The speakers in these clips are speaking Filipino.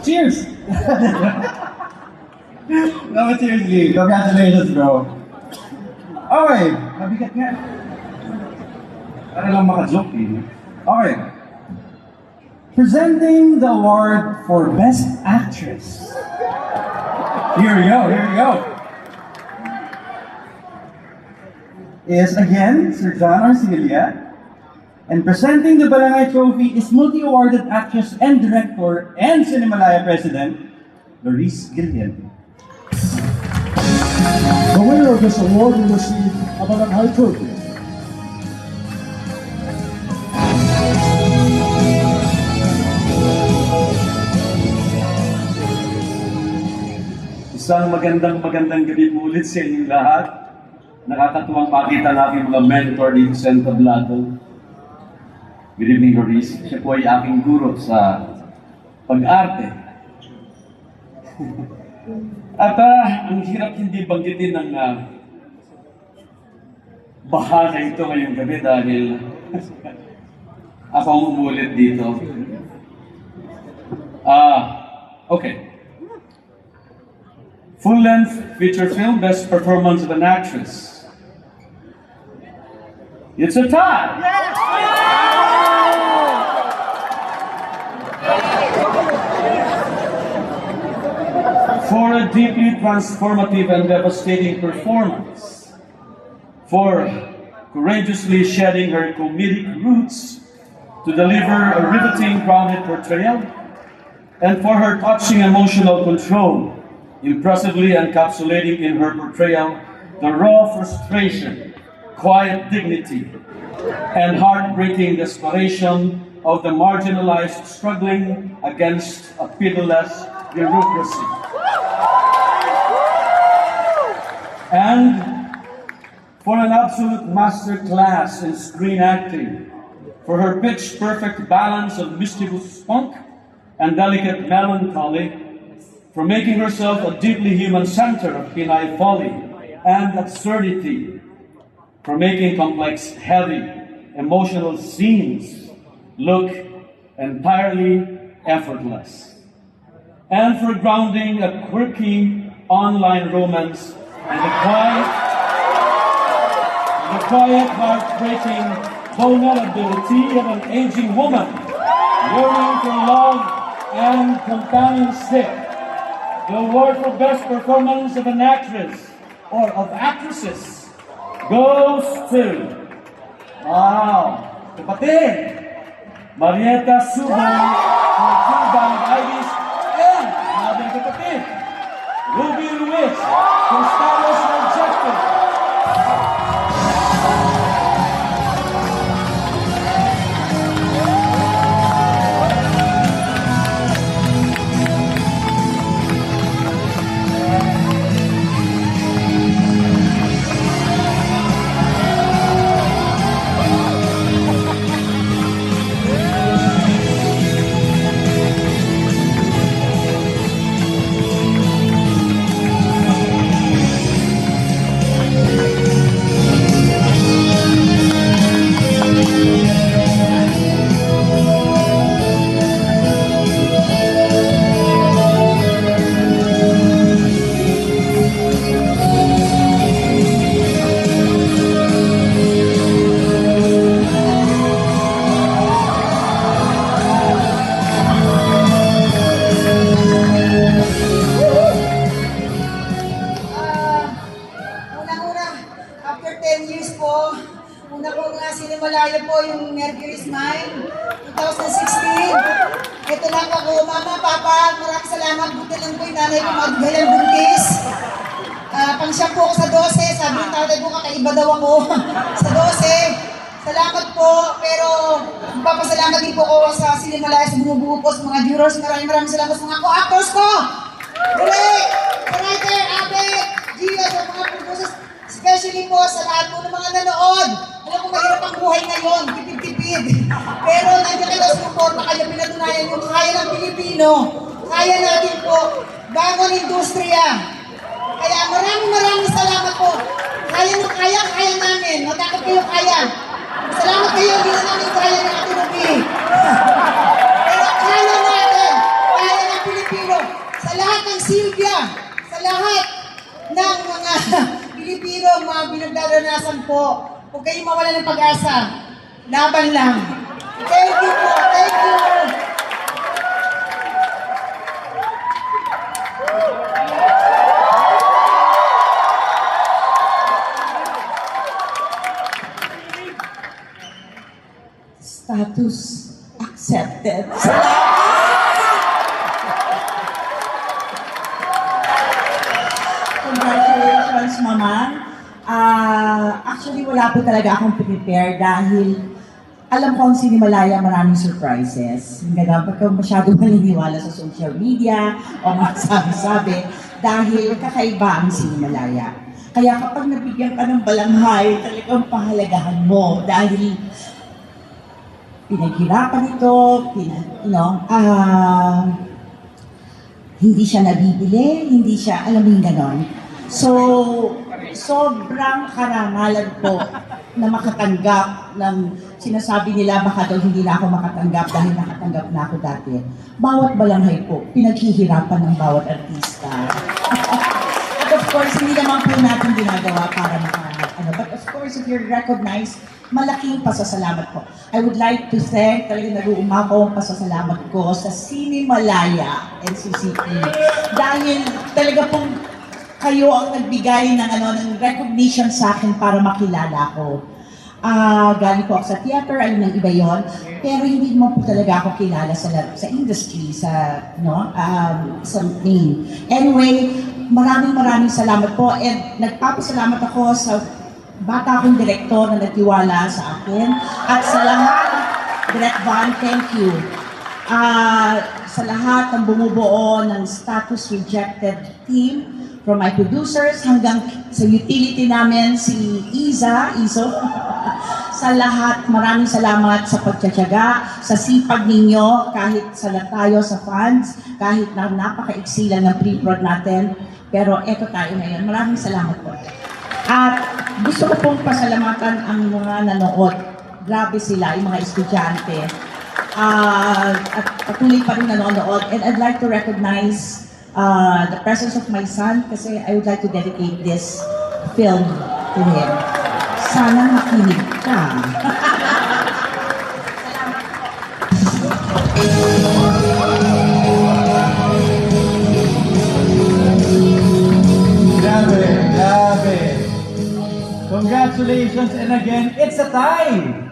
Cheers! No, but seriously, congratulations, bro. Okay, mabigat nga. Para lang maka-joke eh. Okay. Presenting the award for Best Actress. Here we go. Is again, Sir John Arcilla. And presenting the Barangay Trophy is multi-awarded actress and director and Cinemalaya President, Loris Gillian. The winner of this award will receive a Barangay Trophy. Isang magandang gabi po ulit sa inyong lahat. Nakakatuwang makita natin mga mentor dito sa entablado. Good evening, Loris. Siya po ay aking guro sa pag-arte. At ang hirap hindi banggitin ng bahana ito ngayong gabi dahil ako ang umulit dito. Okay. Full-length feature film, Best Performance of an Actress. It's a tie! For a deeply transformative and devastating performance, for courageously shedding her comedic roots to deliver a riveting, grounded portrayal, and for her touching emotional control, impressively encapsulating in her portrayal the raw frustration, quiet dignity, and heartbreaking desperation of the marginalized struggling against a pitiless bureaucracy. And for an absolute masterclass in screen acting, for her pitch-perfect balance of mischievous spunk and delicate melancholy, for making herself a deeply human center of Pinay folly and absurdity, for making complex, heavy, emotional scenes look entirely effortless, and for grounding a quirky online romance and the quiet, heartbreaking vulnerability of an aging woman yearning for love and companionship. The award for Best Performance of an Actress or of Actresses goes to, kapatid, Marieta Subang for Two Bang Ivies, and ating kapatid, Ruby Ruiz for Status Rejected. Cinemalaya po yung Mercury Smile 2016. Ito lang ako, Mama, Papa, maraming salamat. Buti lang po yung nanay ko magdalang buntis. Pang-siyam po ako sa 12. Sabi ng tatay ko, kakaiba daw ako sa 12. Salamat po, pero magpapasalamat din po ako sa Cinemalaya sa bumubuo po sa mga viewers. Maraming salamat sa mga co-actors ko. Muli, sa writer, Abet, Gio, sa mga producers, especially po sa lahat po ng mga nanood. Alam ko mahirap ang buhay ngayon, tipid-tipid. Pero nandiyan kayo sa suporta kayo, pinatunayan yung kaya ng Pilipino. Kaya natin po, bangon industriya. Kaya maraming salamat po. Kaya namin. Matakot kayo kaya. Salamat kayo, hindi na namin kaya ng Ate Ruby. Pero kaya natin. Mang Silvia, sa lahat ng mga Pilipino, mga pinagdaranasan po, huwag kayong mawala ng pag-asa. Laban lang. Thank you po. Thank you. Status accepted. Congratulations, Mama. Actually, wala po talaga akong prepare dahil alam ko ang Sinimalaya maraming surprises. Hindi na pagka masyado naniniwala sa social media o mga sabi-sabi dahil kakaiba ang Sinimalaya. Kaya kapag nabigyan ka ng balanghay, talagang pahalagahan mo dahil pinaghirapan ito, hindi siya nabibili, hindi siya, alam mo yung ganon. So, sobrang karangalan po na makatanggap ng sinasabi nila baka daw hindi na ako makatanggap dahil nakatanggap na ako dati. Bawat balanghay po, pinaghihirapan ng bawat artista. At of course, hindi naman po natin ginagawa para but of course, if you're recognized, malaking pasasalamat po. I would like to thank, talagang nag-uumako ang pasasalamat ko sa Sinimalaya NCCP. Dahil talaga pong kayo ang nagbigay ng recognition sa akin para makilala ko. Galing po ako sa theater, ayun ang iba yon. Pero hindi mo po talaga ako kilala sa industry, sa name. Anyway, maraming salamat po. And nagpapasalamat ako sa bata akong direktor na nagtiwala sa akin. At sa lahat, Direct Van, thank you. Sa lahat ng bumubuo ng status rejected team, from my producers hanggang sa utility namin, si Iso. Sa lahat, maraming salamat sa pagtsatsaga, sa sipag ninyo, kahit salat tayo sa fans, kahit na napaka-iksi lang ng pre-prod natin. Pero eto tayo ngayon. Maraming salamat po. At gusto ko pong pasalamatan ang mga nanood. Grabe sila, yung mga estudyante. At patuloy pa rin nanonood. And I'd like to recognize the presence of my son kasi I would like to dedicate this film to him. Sana makinig ka. Grabe. Congratulations, and again, it's a tie!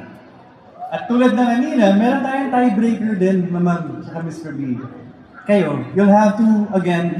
At tulad ng kanina, meron tayong tiebreaker din, Ma'am, saka Mr. B. Kayo, you'll have to, again,